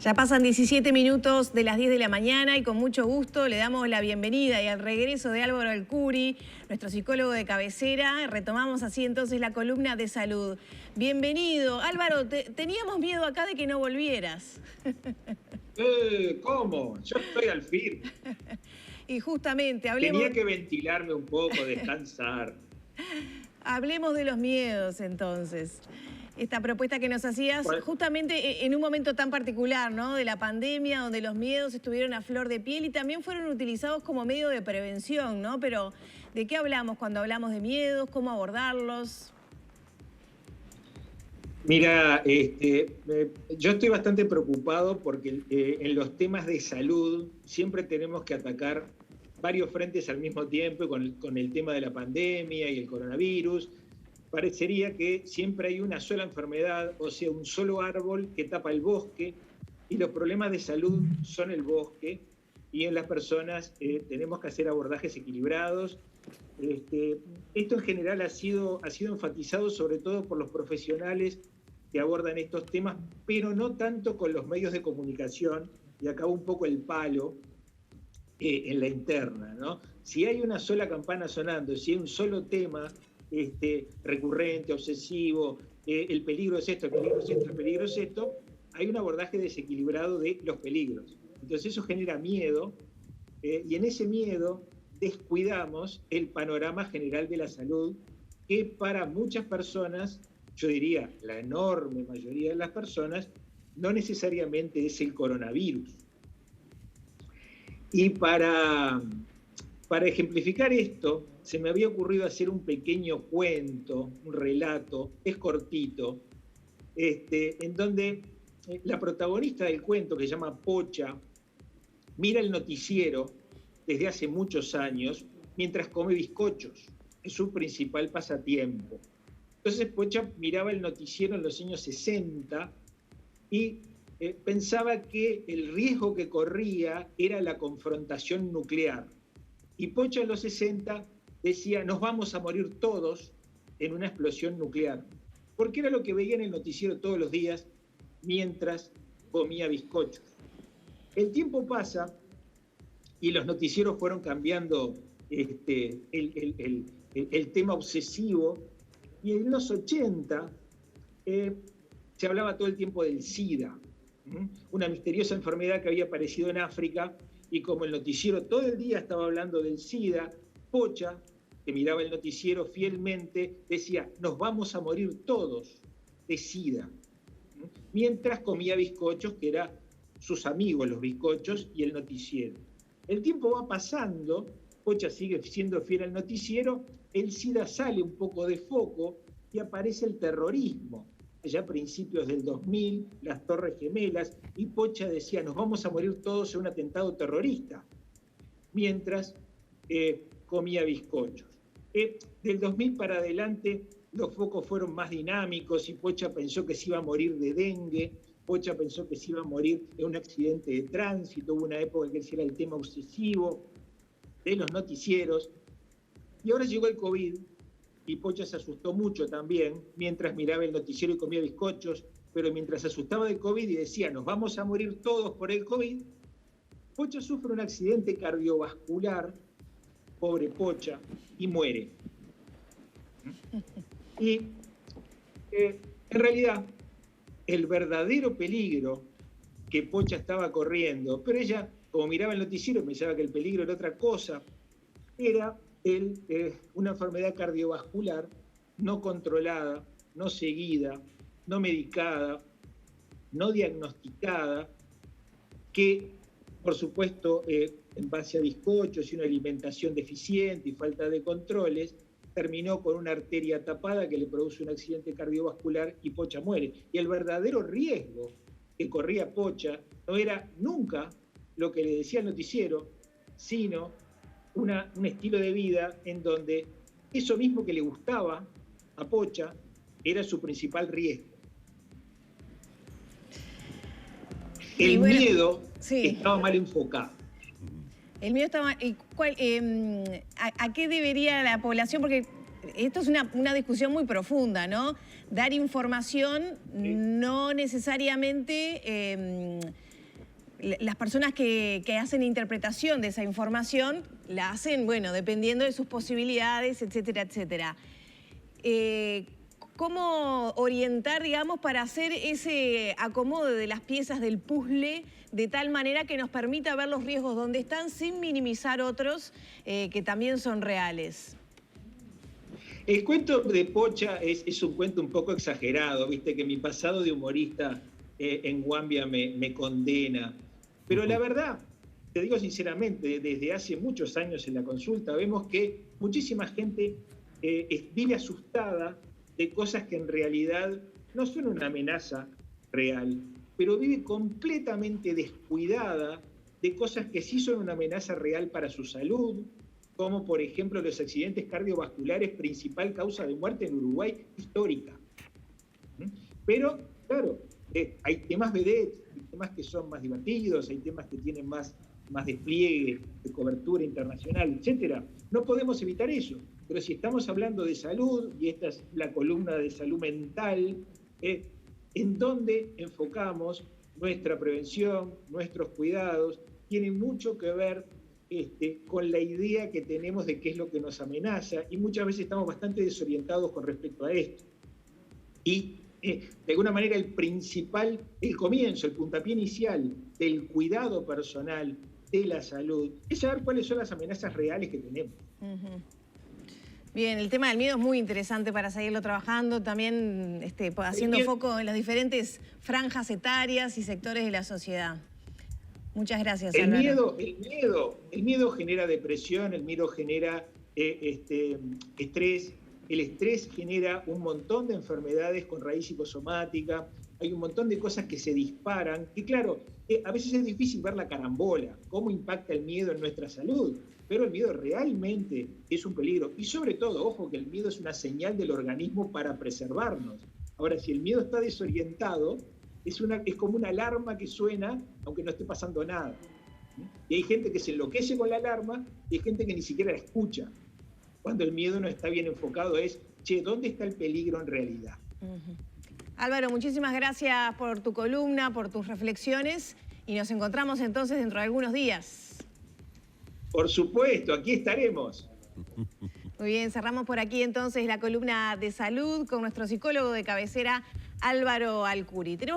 Ya pasan 17 minutos de las 10 de la mañana y con mucho gusto le damos la bienvenida y al regreso de Álvaro Alcuri, nuestro psicólogo de cabecera. Retomamos así entonces la columna de salud. Bienvenido. Álvaro, teníamos miedo acá de que no volvieras. ¿Cómo? Yo estoy al fin. Y justamente hablemos... Tenía que ventilarme un poco, descansar. Hablemos de los miedos entonces. Esta propuesta que nos hacías justamente en un momento tan particular, ¿no? De la pandemia, donde los miedos estuvieron a flor de piel y también fueron utilizados como medio de prevención, ¿no? Pero, ¿de qué hablamos cuando hablamos de miedos? ¿Cómo abordarlos? Mira, yo estoy bastante preocupado porque en los temas de salud siempre tenemos que atacar varios frentes al mismo tiempo con el tema de la pandemia y el coronavirus. Parecería que siempre hay una sola enfermedad, o sea, un solo árbol que tapa el bosque, y los problemas de salud son el bosque, y en las personas tenemos que hacer abordajes equilibrados. Esto en general ha sido enfatizado sobre todo por los profesionales que abordan estos temas, pero no tanto con los medios de comunicación, y acá un poco el palo en la interna, ¿no? Si hay una sola campana sonando, si hay un solo tema recurrente, obsesivo, el peligro es esto, el peligro es esto, el peligro es esto, hay un abordaje desequilibrado de los peligros. Entonces eso genera miedo, y en ese miedo descuidamos el panorama general de la salud, que para muchas personas, yo diría la enorme mayoría de las personas, no necesariamente es el coronavirus. Y para ejemplificar esto, se me había ocurrido hacer un pequeño cuento, un relato, es cortito, en donde la protagonista del cuento, que se llama Pocha, mira el noticiero desde hace muchos años mientras come bizcochos. Es su principal pasatiempo. Entonces Pocha miraba el noticiero en los años 60 y pensaba que el riesgo que corría era la confrontación nuclear. Y Pocha en los 60 decía, nos vamos a morir todos en una explosión nuclear. Porque era lo que veía en el noticiero todos los días mientras comía bizcochos. El tiempo pasa y los noticieros fueron cambiando el tema obsesivo, y en los 80 se hablaba todo el tiempo del SIDA, una misteriosa enfermedad que había aparecido en África, y como el noticiero todo el día estaba hablando del SIDA, Pocha, que miraba el noticiero fielmente, decía, nos vamos a morir todos de SIDA, mientras comía bizcochos, que eran sus amigos los bizcochos y el noticiero. El tiempo va pasando, Pocha sigue siendo fiel al noticiero, el SIDA sale un poco de foco y aparece el terrorismo. Ya a principios del 2000, las Torres Gemelas, y Pocha decía, nos vamos a morir todos en un atentado terrorista, mientras comía bizcochos. Del 2000 para adelante, los focos fueron más dinámicos y Pocha pensó que se iba a morir de dengue, Pocha pensó que se iba a morir en un accidente de tránsito, hubo una época que ese era el tema obsesivo de los noticieros, y ahora llegó el COVID, y Pocha se asustó mucho también, mientras miraba el noticiero y comía bizcochos, pero mientras se asustaba del COVID y decía, nos vamos a morir todos por el COVID, Pocha sufre un accidente cardiovascular, pobre Pocha, y muere. Y en realidad, el verdadero peligro que Pocha estaba corriendo, pero ella, como miraba el noticiero, pensaba que el peligro era otra cosa, era una enfermedad cardiovascular no controlada, no seguida, no medicada, no diagnosticada, que, por supuesto, en base a bizcochos y una alimentación deficiente y falta de controles, terminó con una arteria tapada que le produce un accidente cardiovascular y Pocha muere. Y el verdadero riesgo que corría Pocha no era nunca lo que le decía el noticiero, sino un estilo de vida en donde eso mismo que le gustaba a Pocha era su principal riesgo. El miedo estaba mal enfocado. El miedo estaba... ¿A qué debería la población? Porque esto es una discusión muy profunda, ¿no? Dar información no necesariamente las personas que hacen interpretación de esa información la hacen, bueno, dependiendo de sus posibilidades, etcétera, etcétera. ¿Cómo orientar, digamos, para hacer ese acomodo de las piezas del puzzle de tal manera que nos permita ver los riesgos donde están sin minimizar otros que también son reales? El cuento de Pocha es un cuento un poco exagerado, viste que mi pasado de humorista en Guambia me condena. Pero la verdad, te digo sinceramente, desde hace muchos años en la consulta vemos que muchísima gente vive asustada de cosas que en realidad no son una amenaza real, pero vive completamente descuidada de cosas que sí son una amenaza real para su salud, como por ejemplo los accidentes cardiovasculares, principal causa de muerte en Uruguay histórica. Pero, claro, hay temas vedettes, hay temas que son más divertidos, hay temas que tienen más despliegue de cobertura internacional, etc. No podemos evitar eso, pero si estamos hablando de salud, y esta es la columna de salud mental, en donde enfocamos nuestra prevención, nuestros cuidados, tiene mucho que ver con la idea que tenemos de qué es lo que nos amenaza, y muchas veces estamos bastante desorientados con respecto a esto. Y de alguna manera el comienzo, el puntapié inicial del cuidado personal de la salud, es saber cuáles son las amenazas reales que tenemos. Bien, el tema del miedo es muy interesante para seguirlo trabajando, también haciendo foco en las diferentes franjas etarias y sectores de la sociedad. Muchas gracias, Álvaro. El miedo genera depresión, el miedo genera estrés. El estrés genera un montón de enfermedades con raíz psicosomática, hay un montón de cosas que se disparan, y claro, a veces es difícil ver la carambola, cómo impacta el miedo en nuestra salud, pero el miedo realmente es un peligro, y sobre todo, ojo, que el miedo es una señal del organismo para preservarnos. Ahora, si el miedo está desorientado, es como una alarma que suena, aunque no esté pasando nada. Y hay gente que se enloquece con la alarma, y hay gente que ni siquiera la escucha. Cuando el miedo no está bien enfocado es, ¿dónde está el peligro en realidad? Álvaro, muchísimas gracias por tu columna, por tus reflexiones, y nos encontramos entonces dentro de algunos días. Por supuesto, aquí estaremos. Muy bien, cerramos por aquí entonces la columna de salud con nuestro psicólogo de cabecera, Álvaro Alcuri.